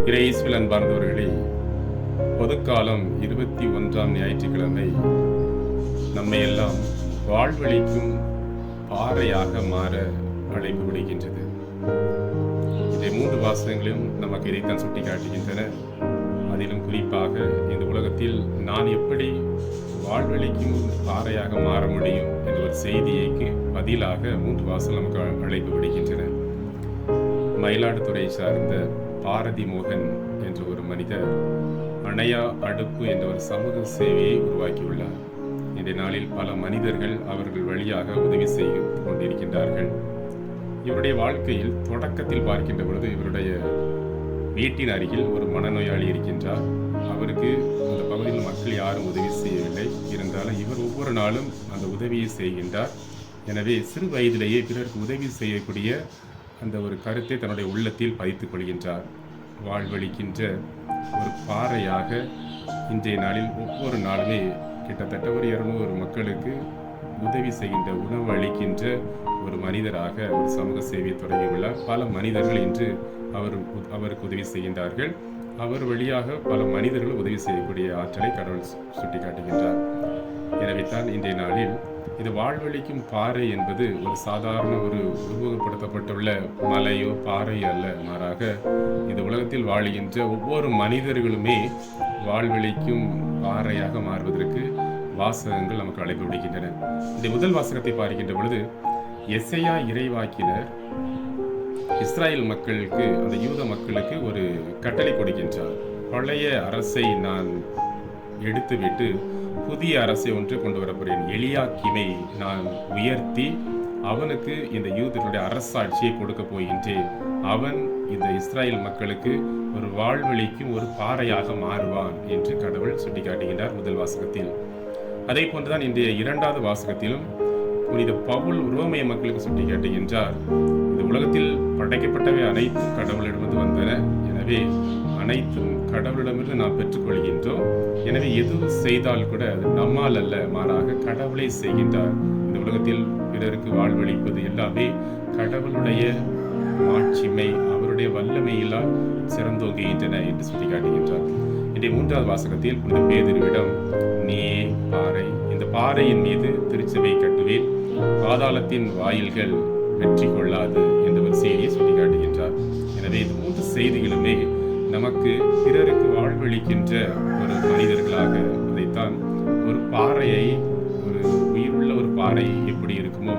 இயேசுவில் அன்பார்ந்தவர்களே, பொதுக்காலம் 21ஆம் ஞாயிற்றுக்கிழமை நம்மை எல்லாம் வாழ்வழிக்கும் பாறையாக மாற அழைப்பு விடுகின்றது. இந்த 3 வாசகங்களும் நமக்கு இதைத்தான் சுட்டி காட்டுகின்றன. அதிலும் குறிப்பாக இந்த உலகத்தில் நான் எப்படி வாழ்வழிக்கும் பாறையாக மாற முடியும் என்ற ஒரு செய்தியைக்கு பதிலாக 3 வாசகம் நமக்கு அழைப்பு விடுகின்றன. மயிலாடுதுறை சார்ந்த பாரதி மோகன் என்ற ஒரு மனிதர் அணையா அடுப்பு என்ற ஒரு சமூக சேவையை உருவாக்கியுள்ளார். இன்றைய நாளில் பல மனிதர்கள் அவர்கள் வழியாக உதவி செய்து கொண்டிருக்கின்றார்கள். இவருடைய வாழ்க்கையில் தொடக்கத்தில் பார்க்கின்ற பொழுது இவருடைய வீட்டின் அருகில் ஒரு மனநோயாளி இருக்கின்றார். அவருக்கு அந்த பகுதியில் மக்கள் யாரும் உதவி செய்யவில்லை. இருந்தாலும் இவர் ஒவ்வொரு நாளும் அந்த உதவியை செய்கின்றார். எனவே சிறு வயதிலேயே பிறருக்கு உதவி செய்யக்கூடிய அந்த ஒரு கருத்தை தன்னுடைய உள்ளத்தில் பதித்துக் கொள்கின்றார். வாழ்வழிக்கின்ற ஒரு பாறையாக இன்றைய நாளில் ஒவ்வொரு நாளுமே கிட்டத்தட்ட ஒரு 200 மக்களுக்கு உதவி செய்கின்ற, உணவு அளிக்கின்ற ஒரு மனிதராக ஒரு சமூக சேவையை தொடங்கியுள்ளார். பல மனிதர்கள் இன்று அவருக்கு உதவி செய்கின்றார்கள். அவர் வழியாக பல மனிதர்கள் உதவி செய்யக்கூடிய ஆற்றலை கடவுள் சுட்டி காட்டுகின்றார். எனவே தான் இன்றைய நாளில் இது வாழ்வழிக்கும் பாறை என்பது ஒரு சாதாரண ஒரு உருவகப்படுத்தப்பட்டுள்ள மலையோ பாறையோ அல்ல. மாறாக இந்த உலகத்தில் வாழுகின்ற ஒவ்வொரு மனிதர்களுமே வாழ்வழிக்கும் பாறையாக மாறுவதற்கு வாசகங்கள் நமக்கு அழைப்பு விடுகின்றன. இந்த முதல் வாசகத்தை பார்க்கின்ற பொழுது எசையா இறைவாக்கினர் இஸ்ராயல் மக்களுக்கு, அந்த யூத மக்களுக்கு ஒரு கட்டளை கொடுக்கின்றார். பழைய அரசை நான் எடுத்துவிட்டு புதிய அரசை ஒன்று கொண்டு வரப்படுகிறேன். எலியாக்கிமை நான் உயர்த்தி அவனுக்கு இந்த யூதர்களுடைய அரசாட்சியை கொடுக்க போகின்றேன். அவன் இந்த இஸ்ராயல் மக்களுக்கு ஒரு வாழ்வழிக்கும் ஒரு பாறையாக மாறுவான் என்று கடவுள் சுட்டிக்காட்டுகின்றார் முதல் வாசகத்தில். அதே போன்றுதான் இன்றைய 2வது வாசகத்திலும் புனித பவுல் ரோமைய மக்களுக்கு சுட்டிக்காட்டுகின்றார். இந்த உலகத்தில் படைக்கப்பட்டவை அனைத்தும் கடவுளிடமிருந்து வந்தன. எனவே அனைத்தும் கடவுளிடமிருந்து நாம் பெற்றுக்கொள்கின்றோம். எனவே எது செய்தால் கூட அது நம்மால் அல்ல, மாறாக கடவுளை செய்கின்றார். இந்த உலகத்தில் பிறருக்கு வாழ்வழிப்பது எல்லாமே கடவுளுடைய மாட்சிமை, அவருடைய வல்லமையிலால் சிறந்தோங்குகின்றன என்று சுட்டிக்காட்டுகின்றார். இன்றைய 3வது வாசகத்தில் புனித பேதுருவிடம், நீயே பாறை, இந்த பாறையின் மீது திருச்சபை கட்டுவேன், பாதாளத்தின் வாயில்கள் வெற்றி கொள்ளாது என்ற ஒரு செய்தியை சுட்டிக்காட்டுகின்றார். எனவே இந்த 3 செய்திகளுமே நமக்கு பிறருக்கு வாழ்வழிக்கின்ற ஒரு மனிதர்களாக, அதைத்தான் ஒரு பாறையை, ஒரு உயிருள்ள ஒரு பாறை எப்படி இருக்குமோ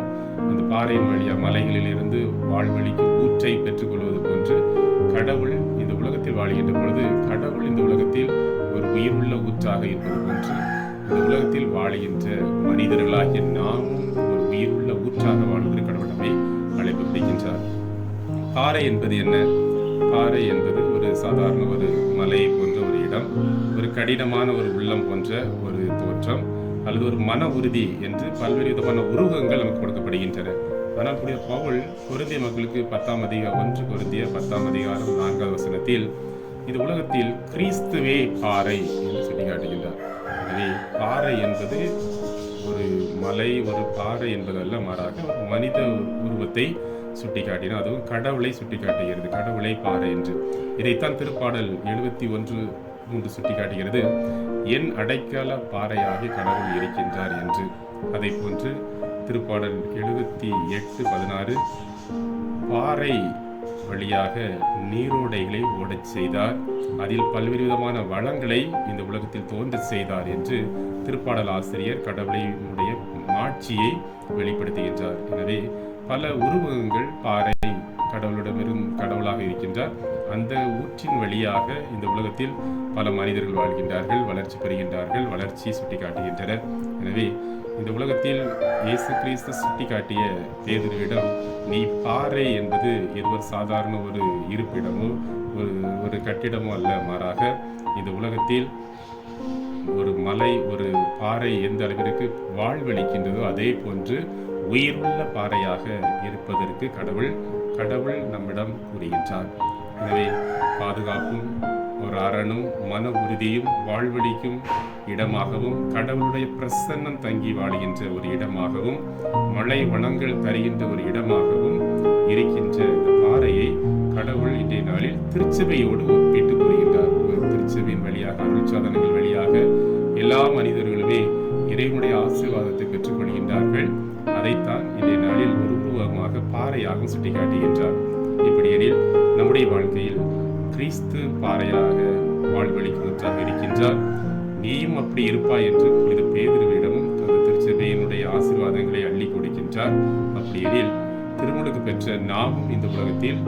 அந்த பாறையின் வழியாக மலைகளில் இருந்து வாழ்வழிக்கும் ஊற்றை பெற்றுக்கொள்வது போன்று கடவுள் இந்த உலகத்தில் வாழ்கின்ற பொழுது கடவுள் இந்த உலகத்தில் ஒரு உயிருள்ள ஊற்றாக இருப்பது போன்று இந்த உலகத்தில் வாழுகின்ற மனிதர்களாகிய நாமும் ஒரு உயிருள்ள ஊற்றாக வாழ்வதற்கு கடவுள் நம்மை அழைப்பு விடுக்கின்றார். பாறை என்பது என்ன? பாறை என்பது ஒரு சாதாரண ஒரு மலையை போன்ற ஒரு இடம், ஒரு கடினமான ஒரு உள்ளம் போன்ற ஒரு தோற்றம், அல்லது ஒரு மன உறுதி என்று பல்வேறு விதமான உருவகங்கள் நமக்கு கொடுக்கப்படுகின்றன. ஆனால் புனித பவுல் கொரிந்திய மக்களுக்கு 10ஆம் அதிகாரம் 1 கொரிந்தியர் 10ஆம் அதிகாரம் 4வது வசனத்தில் இந்த உலகத்தில் கிறிஸ்துவே பாறை என்று சுட்டிக்காட்டுகின்றார். எனவே பாறை என்பது ஒரு மலை, ஒரு பாறை என்பதல்ல, மாறாக ஒரு மனித உருவத்தை சுட்டிக்காட்டினார். அதுவும் கடவுளை சுட்டிக்காட்டுகிறது, கடவுளை பாறை என்று. இதைத்தான் திருப்பாடல் 71:3 சுட்டிக்காட்டுகிறது, என் அடைக்கல பாறையாகி கடவுள் இருக்கின்றார் என்று. அதை போன்று திருப்பாடல் 78:16 பாறை வழியாக நீரோடைகளை ஓடச் செய்தார், அதில் பல்வேறு விதமான வளங்களை இந்த உலகத்தில் தோன்ற செய்தார் என்று திருப்பாடல் ஆசிரியர் கடவுளுடைய மாட்சியை வெளிப்படுத்துகின்றார். எனவே பல உருவகங்கள் பாறை கடவுளிடமிருந்து கடவுளாக இருக்கின்றார். அந்த ஊற்றின் வழியாக இந்த உலகத்தில் பல மனிதர்கள் வாழ்கின்றார்கள், வளர்ச்சி பெறுகின்றார்கள், வளர்ச்சியை சுட்டி காட்டுகின்றனர். எனவே இந்த உலகத்தில் இயேசு கிறிஸ்து சுட்டி காட்டிய பேதுருவிடம், நீ பாறை என்பது ஒரு சாதாரண ஒரு இருப்பிடமோ ஒரு கட்டிடமோ அல்ல, மாறாக இந்த உலகத்தில் ஒரு மலை, ஒரு பாறை எந்த அளவிற்கு வாழ்வழிக்கின்றதோ அதே போன்று உயிருள்ள பாறையாக இருப்பதற்கு கடவுள் நம்மிடம் கூறுகின்றார். எனவே பாதுகாப்பும் ஒரு அரணும் மன உறுதியும் வாழ்வழிக்கும் இடமாகவும் கடவுளுடைய பிரசன்னம் தங்கி வாழுகின்ற ஒரு இடமாகவும் மழை வளங்கள் தருகின்ற ஒரு இடமாகவும் இருக்கின்ற இந்த பாறையை கடவுள் இன்றைய நாளில் திருச்சபையோடு ஒப்பிட்டு வழியாக, அருள் சாதனங்கள் வழியாக எல்லா மனிதர்களுமே இறைவனுடைய ஆசீர்வாதத்தை பெற்றுக்கொள்கின்றார்கள். அதைத்தான் இன்றைய நாளில் ஒரு உருவகமாக பாறையாகவும் சுட்டிக்காட்டுகின்றார். இப்படியெனில் நம்முடைய வாழ்க்கையில் கிறிஸ்து பாறையாக வாழ்வழிக்கு ஊற்றாக இருக்கின்றார். நீயும் அப்படி இருப்பாய் என்று புனித பேதுருவிடமும் அந்த திருச்சபையினுடைய ஆசீர்வாதங்களை அள்ளி கொடுக்கின்றார். அப்படியெனில் திருமுழுக்கு பெற்ற நாமும் இந்த உலகத்தில்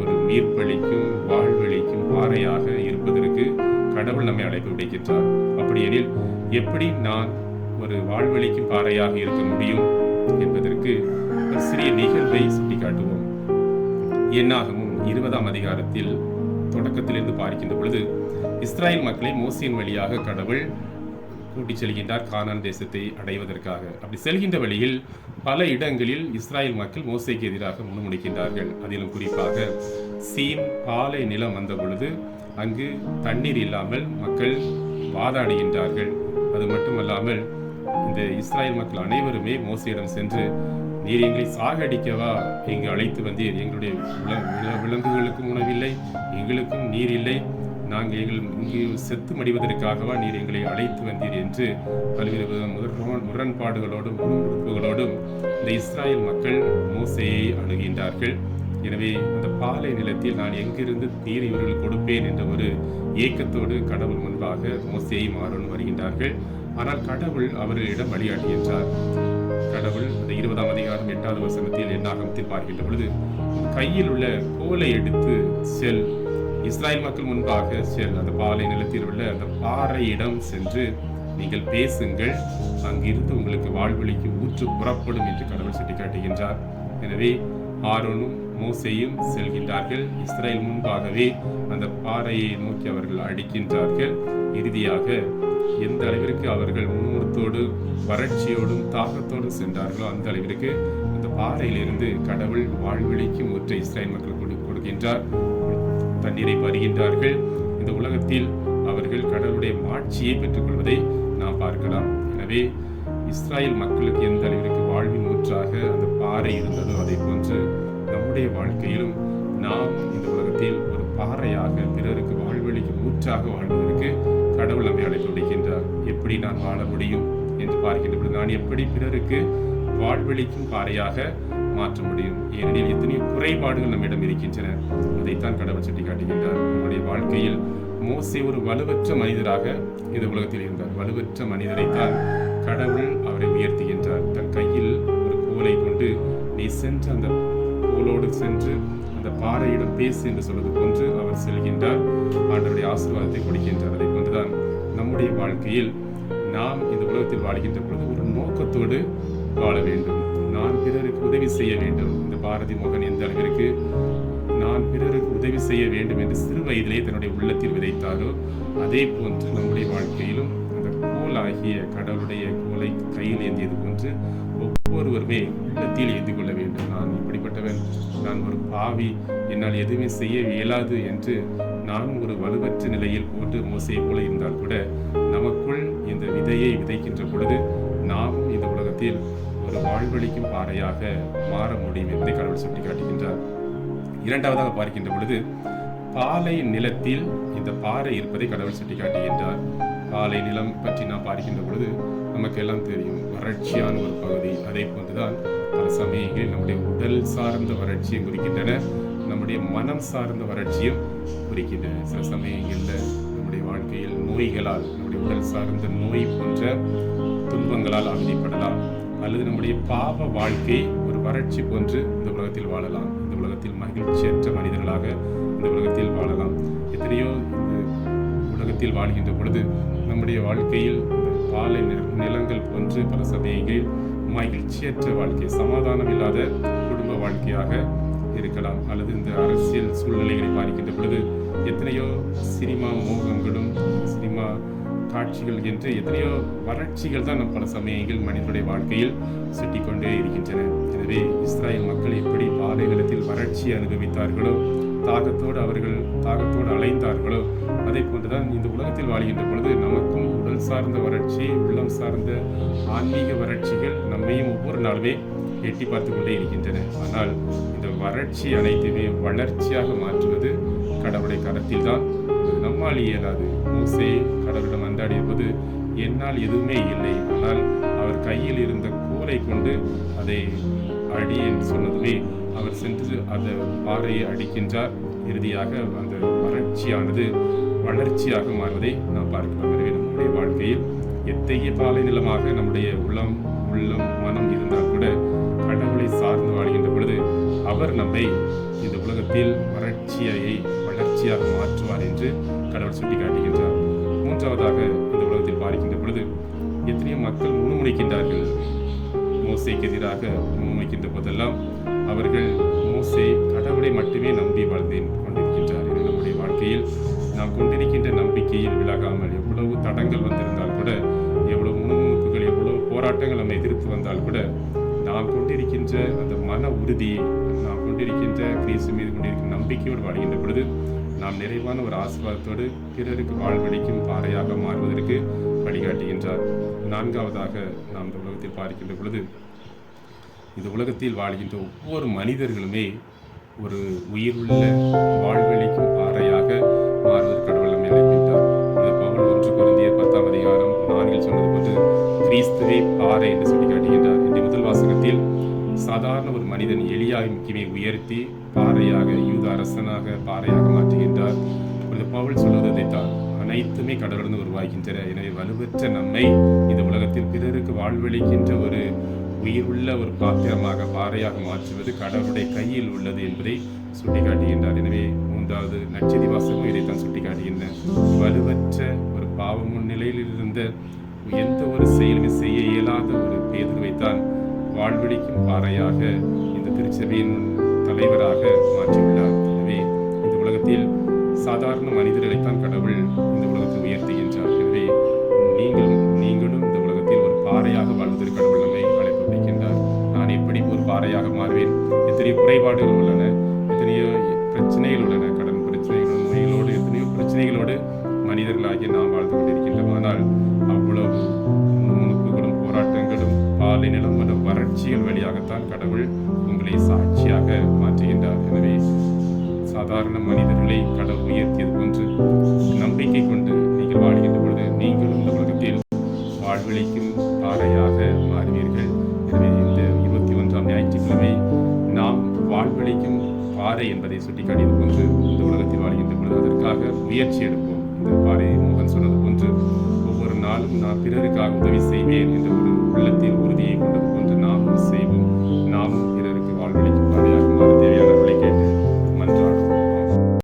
ஒரு மீட்பளிக்கும் வாழ்வழிக்கும் பாறையாக இருப்பதற்கு கடவுள் நம்மை அழைப்பு விடுக்கின்றார். அப்படியெனில் எப்படி நான் ஒரு வாழ்வழிக்கும் பாறையாக இருக்க முடியும் என்பதற்கு ஒரு சிறிய நிகழ்வை சுட்டிக்காட்டுவோம். என்னாகமும் 20ஆம் அதிகாரத்தில் தொடக்கத்திலிருந்து பார்க்கின்ற பொழுது இஸ்ராயல் மக்களை மோசேயின் வழியாக கடவுள் கூட்டிச் செல்கின்றார் கானான் தேசத்தை அடைவதற்காக. அப்படி செல்கின்ற வழியில் பல இடங்களில் இஸ்ராயல் மக்கள் மோசேக்கு எதிராக முணுமுணுக்கின்றார்கள். அதிலும் குறிப்பாக சீன் பாலை நிலம் வந்த பொழுது அங்கு தண்ணீர் இல்லாமல் மக்கள் வாதாடுகின்றார்கள். அது மட்டுமல்லாமல் இந்த இஸ்ராயல் மக்கள் அனைவருமே மோசேயிடம் சென்று, நீர் எங்களை சாகடிக்கவா இங்கு அழைத்து வந்தீர்? எங்களுடைய விலங்குகளுக்கும் உணவில்லை, எங்களுக்கும் நீர் இல்லை, நாங்கள் இங்கு செத்து மடிவதற்காகவா நீர் எங்களை அழைத்து வந்தீர் என்று பல்வேறு முரண்பாடுகளோடும் முறுமுறுப்புகளோடும் இந்த இஸ்ராயல் மக்கள் மோசேயை அணுகின்றார்கள். எனவே அந்த பாலை நிலத்தில் நான் எங்கிருந்து நீர் இவர்கள் கொடுப்பேன் என்ற ஒரு ஏக்கத்தோடு கடவுள் முன்பாக மோசேயை ஆரோனும் வருகின்றார்கள். ஆனால் கடவுள் அவர்களிடம் வழிகாட்டுகின்றார். கடவுள் அந்த 20ஆம் அதிகாரம் 8வது வசனத்தில் என்னாகமத்தில் பார்க்கின்ற பொழுது, கையில் உள்ள கோலை எடுத்து செல், இஸ்ராயல் மக்கள் முன்பாக செல், அந்த பாலை நிலத்தில் உள்ள அந்த பாறையிடம் சென்று நீங்கள் பேசுங்கள், அங்கிருந்து உங்களுக்கு வாழ்வழிக்கு ஊற்று புறப்படும் என்று கடவுள் சுட்டிக்காட்டுகின்றார். எனவே ஆரோனும் மோசேயும் செல்கின்றார்கள். இஸ்ராயல் முன்பாகவே அந்த பாறையை நோக்கி அவர்கள் அடிக்கின்றார்கள். இறுதியாக எந்த அளவிற்கு அவர்கள் முன்முறுத்தோடு வறட்சியோடும் தாகத்தோடும் சென்றார்களோ அந்த அளவிற்கு அந்த பாறையிலிருந்து கடவுள் வாழ்வழிக்கும் ஊற்றை இஸ்ராயல் மக்கள் கொடுக்கின்றார். தண்ணீரை பருகின்றார்கள். இந்த உலகத்தில் அவர்கள் கடவுளுடைய மாட்சியை பெற்றுக்கொள்வதை நாம் பார்க்கலாம். எனவே இஸ்ராயல் மக்களுக்கு எந்த அளவிற்கு வாழ்வின் ஊற்றாக அந்த பாறை இருந்ததோ அதை போன்று நம்முடைய வாழ்க்கையிலும் நாம் இந்த உலகத்தில் ஒரு பாறையாக பிறருக்கு வாழ்வழிக்கும் ஊற்றாக வாழ்வதற்கு கடவுள் நம்மை அழைப்பு விடுகின்றார். எப்படி நான் வாழ முடியும் என்று பார்க்கின்ற நான் எப்படி பிறருக்கு வாழ்வழிக்கும் பாறையாக மாற்ற முடியும்? ஏனெனில் எத்தனையோ குறைபாடுகள் நம்மிடம் இருக்கின்றன. அதைத்தான் கடவுள் சுட்டி காட்டுகின்றார். நம்முடைய வாழ்க்கையில் மோசே ஒரு வலுவற்ற மனிதராக இந்த உலகத்தில் இருந்தார். வலுவற்ற மனிதரைத்தான் கடவுள் அவரை உயர்த்துகின்றார். தன் கையில் ஒரு கோலை கொண்டு நீ சென்று அந்த கோலோடு சென்று அந்த பாறையிடம் பேசு என்று சொல்வது போன்று அவர் செல்கின்றார். ஆண்டவருடைய ஆசீர்வாதத்தை கொடுக்கின்றார். அதை போன்றுதான் நம்முடைய வாழ்க்கையில் நாம் இந்த உலகத்தில் வாழ்கின்ற பொழுது ஒரு நோக்கத்தோடு வாழ வேண்டும். நான் பிறருக்கு உதவி செய்ய வேண்டும். இந்த பாரதி மோகன் எந்த அளவிற்கு நான் பிறருக்கு உதவி செய்ய வேண்டும் என்று சிறு வயதிலே தன்னுடைய உள்ளத்தில் விதைத்தாரோ அதே போன்று நம்முடைய வாழ்க்கையிலும் அந்த கோலாகிய கடவுளுடைய கோலை கையில் ஏந்தியது போன்று ஒவ்வொருவருமே உள்ளத்தில் ஏந்தி கொள்ள வேண்டும். நான் இப்படிப்பட்டவன், நான் ஒரு பாவி, என்னால் எதுவுமே செய்ய இயலாது என்று நான் ஒரு வலுவற்ற நிலையில் போட்டு மோசையை போல இருந்தால் கூட நமக்குள் இந்த விதையை விதைக்கின்ற பொழுது நாம் இந்த உலகத்தில் ஒரு வாழ்வழிக்கும் பாறையாக மாற முடியும் என்பதை கடவுள் சுட்டி காட்டுகின்றார். இரண்டாவதாக பார்க்கின்ற பொழுது பாலை நிலத்தில் இந்த பாறை இருப்பதை கடவுள் சுட்டி காட்டுகின்றார். பாலை நிலம் பற்றி நாம் பார்க்கின்ற பொழுது நமக்கு எல்லாம் தெரியும், வறட்சியான ஒரு பகுதி. அதே போன்றுதான் பல சமயங்களில் நம்முடைய உடல் சார்ந்த வறட்சியும் குறிக்கின்றன, நம்முடைய மனம் சார்ந்த வறட்சியும் குறிக்கின்றன. சில சமயங்களில் நம்முடைய வாழ்க்கையில் நோய்களால், நம்முடைய உடல் சார்ந்த நோய் போன்ற துன்பங்களால் அவதிப்படலாம், அல்லது நம்முடைய பாவ வாழ்க்கை ஒரு வறட்சி போன்று இந்த உலகத்தில் வாழலாம். இந்த உலகத்தில் மகிழ்ச்சியற்ற மனிதர்களாக இந்த உலகத்தில் வாழலாம். எத்தனையோ உலகத்தில் வாழ்கின்ற பொழுது நம்முடைய வாழ்க்கையில் பாலை நிலங்கள் போன்று பல சமயங்களில் மகிழ்ச்சியற்ற வாழ்க்கை, சமாதானம் இல்லாத குடும்ப வாழ்க்கையாக இருக்கலாம். அல்லது இந்த அரசியல் சூழ்நிலைகளை பார்க்கின்ற பொழுது எத்தனையோ சினிமா மோகங்களும் சினிமா காட்சிகள் என்று எத்தனையோ வறட்சிகள் தான் பல சமயங்கள் மனிதனுடைய வாழ்க்கையில் சுட்டிக்கொண்டே இருக்கின்றன. எனவே இஸ்ராயல் மக்கள் எப்படி பாலை நிலத்தில் வறட்சியை அனுபவித்தார்களோ, தாகத்தோடு அலைந்தார்களோ, அதே போன்றுதான் இந்த உலகத்தில் வாழ்கின்ற பொழுது நமக்கும் உடல் சார்ந்த வறட்சி, உள்ளம் சார்ந்த ஆன்மீக வறட்சிகள் நம்மையும் ஒவ்வொரு நாளுமே எட்டி பார்த்து கொண்டே இருக்கின்றன. ஆனால் இந்த வறட்சி அனைத்துமே வளர்ச்சியாக மாற்றுவது கடவுளுடைய கரத்தில் தான். நம்மால் நம்மால் இயலாது. மோசே கடவுளிடம் மன்றாடிய போது என்னால் எதுவுமே இல்லை, ஆனால் அவர் கையில் இருந்த கோலை கொண்டு அதை அடி என்று சொன்னதுமே அவர் சென்று அந்த பாறையை அடிக்கின்றார். இறுதியாக அந்த வறட்சியானது வளர்ச்சியாக மாறுவதை நாம் பார்க்கிறோம். எனவே நம்முடைய வாழ்க்கையில் எத்தகைய பாலை நிலமாக நம்முடைய உள்ளம் மனம் இருந்தால் கூட கடவுளை சார்ந்து வாழ்கின்ற பொழுது அவர் நம்மை இந்த உலகத்தில் வளர்ச்சியாக மாற்றுவார் என்று கடவுள் சுட்டிக்காட்டுகின்றார். மூன்றாவதாக இந்த உலகத்தில் பார்க்கின்ற பொழுது எத்தனையோ மக்கள் முணுமுணுக்கின்றார்கள். மோசேக்கு எதிராக முணுமுணுக்கின்ற போதெல்லாம் அவர்கள் மோசே கடவுளை மட்டுமே நம்பி வாழ்ந்து கொண்டிருக்கின்றார். எனவே நம்முடைய வாழ்க்கையில் நாம் கொண்டிருக்கின்ற நம்பிக்கையில் விலகாமல் எவ்வளவு தடங்கள் வந்திருந்தால் கூட, எவ்வளவு முணுமுணுப்புகள், எவ்வளவு போராட்டங்கள் நம்மை எதிர்த்து வந்தால் கூட, நாம் கொண்டிருக்கின்ற அந்த மன உறுதியை, நாம் கொண்டிருக்கின்ற கிறிஸ்து மீது கொண்டிருக்கின்ற நம்பிக்கையோடு வாழ்கின்ற பொழுது நாம் நிறைவான ஒரு ஆசீர்வாதத்தோடு பிறருக்கு வாழ்வழிக்கும் பாறையாக மாறுவதற்கு வழிகாட்டுகின்றார். நான்காவதாக நாம் இந்த உலகத்தில் பார்க்கின்ற பொழுது, இந்த உலகத்தில் வாழ்கின்ற ஒவ்வொரு மனிதர்களுமே ஒரு உயிருள்ள வாழ்வழிக்கும் பாறையாக மாறுவதற்கு கடவுள் நம்மை அழைக்கின்றார். இந்த பவுல் 1 கொரிந்தியர் 10:4 சொன்னது போன்று கிறிஸ்துவே பாறை என்று சொல்லி காட்டுகின்றார். இந்த முதல் வாசகத்தில் சாதாரண ஒரு மனிதன் எலியாகிமை உயர்த்தி பாறையாக, யூத அரசனாக பாறையாக மாற்றுகின்றார். இந்த பவுல் சொல்வதைத்தான், அனைத்துமே கடவுளிருந்து உருவாகின்றன. எனவே வலுவற்ற நம்மை இந்த உலகத்தில் பிறருக்கு வாழ்வழிக்கின்ற ஒரு உயிருள்ள ஒரு பாத்திரமாக, பாறையாக மாற்றுவது கடவுளுடைய கையில் உள்ளது என்பதை சுட்டிக்காட்டுகின்றார். எனவே மூன்றாவது நற்செய்தி வாசகம் இதைத்தான் சுட்டிக்காட்டுகின்றன. வலுவற்ற ஒரு பாவமுன் நிலையில் இருந்த எந்த ஒரு செயலுமே செய்ய இயலாத ஒரு பேதுருவைத்தான் வாழ்வழிக்கும் பாறையாக இந்த திருச்சபையின் தலைவராக மாற்றியுள்ளார். எனவே இந்த உலகத்தில் சாதாரண மனிதர்களைத்தான் கடவுள் இந்த உலகத்தில் உயர்த்துகின்றார். எனவே நீங்களும் இந்த உலகத்தில் ஒரு பாறையாக வாழ்வதற்கு கடவுள் நம்மை அழைப்பு விடுக்கின்றார். நான் எப்படி ஒரு பாறையாக மாறுவேன்? எத்தனையோ குறைபாடுகள் உள்ளன, எத்தனையோ பிரச்சனைகள் உள்ளன, கடன் பிரச்சனைகள், நோய்களோடு, எத்தனையோ பிரச்சனைகளோடு மனிதர்களாகிய நாம் வாழ்ந்து கொண்டிருக்கின்றோம். ஆனால் அவ்வளவு முணுமுணுப்புகளும் போராட்டங்களும் பாலை நிலம் மற்றும் வறட்சிகள் வழியாகத்தான் கடவுள் உங்களை சாட்சியாக மாற்றுகின்றார். எனவே சாதாரண மனிதர்களை கடவுள் உயர்த்தியது போன்று நம்பிக்கை கொண்டு நீங்கள் வாழ்கின்ற பொழுது நீங்களும் இந்த உலகத்தில் வாழ்வழிக்கும் பாறையாக மாறுவீர்கள். எனவே இந்த 21ஆம் ஞாயிற்றுக்கிழமை நாம் வாழ்வழிக்கும் பாறை என்பதை சுட்டிக்காட்டியது போன்று இந்த உலகத்தில் வாழ்கின்ற பொழுது அதற்காக முயற்சி எடுப்போம். இந்த பாறை மோகன் சொன்னது போன்று ஒவ்வொரு நாளும் நான் பிறருக்காக உதவி செய்வேன் என்ற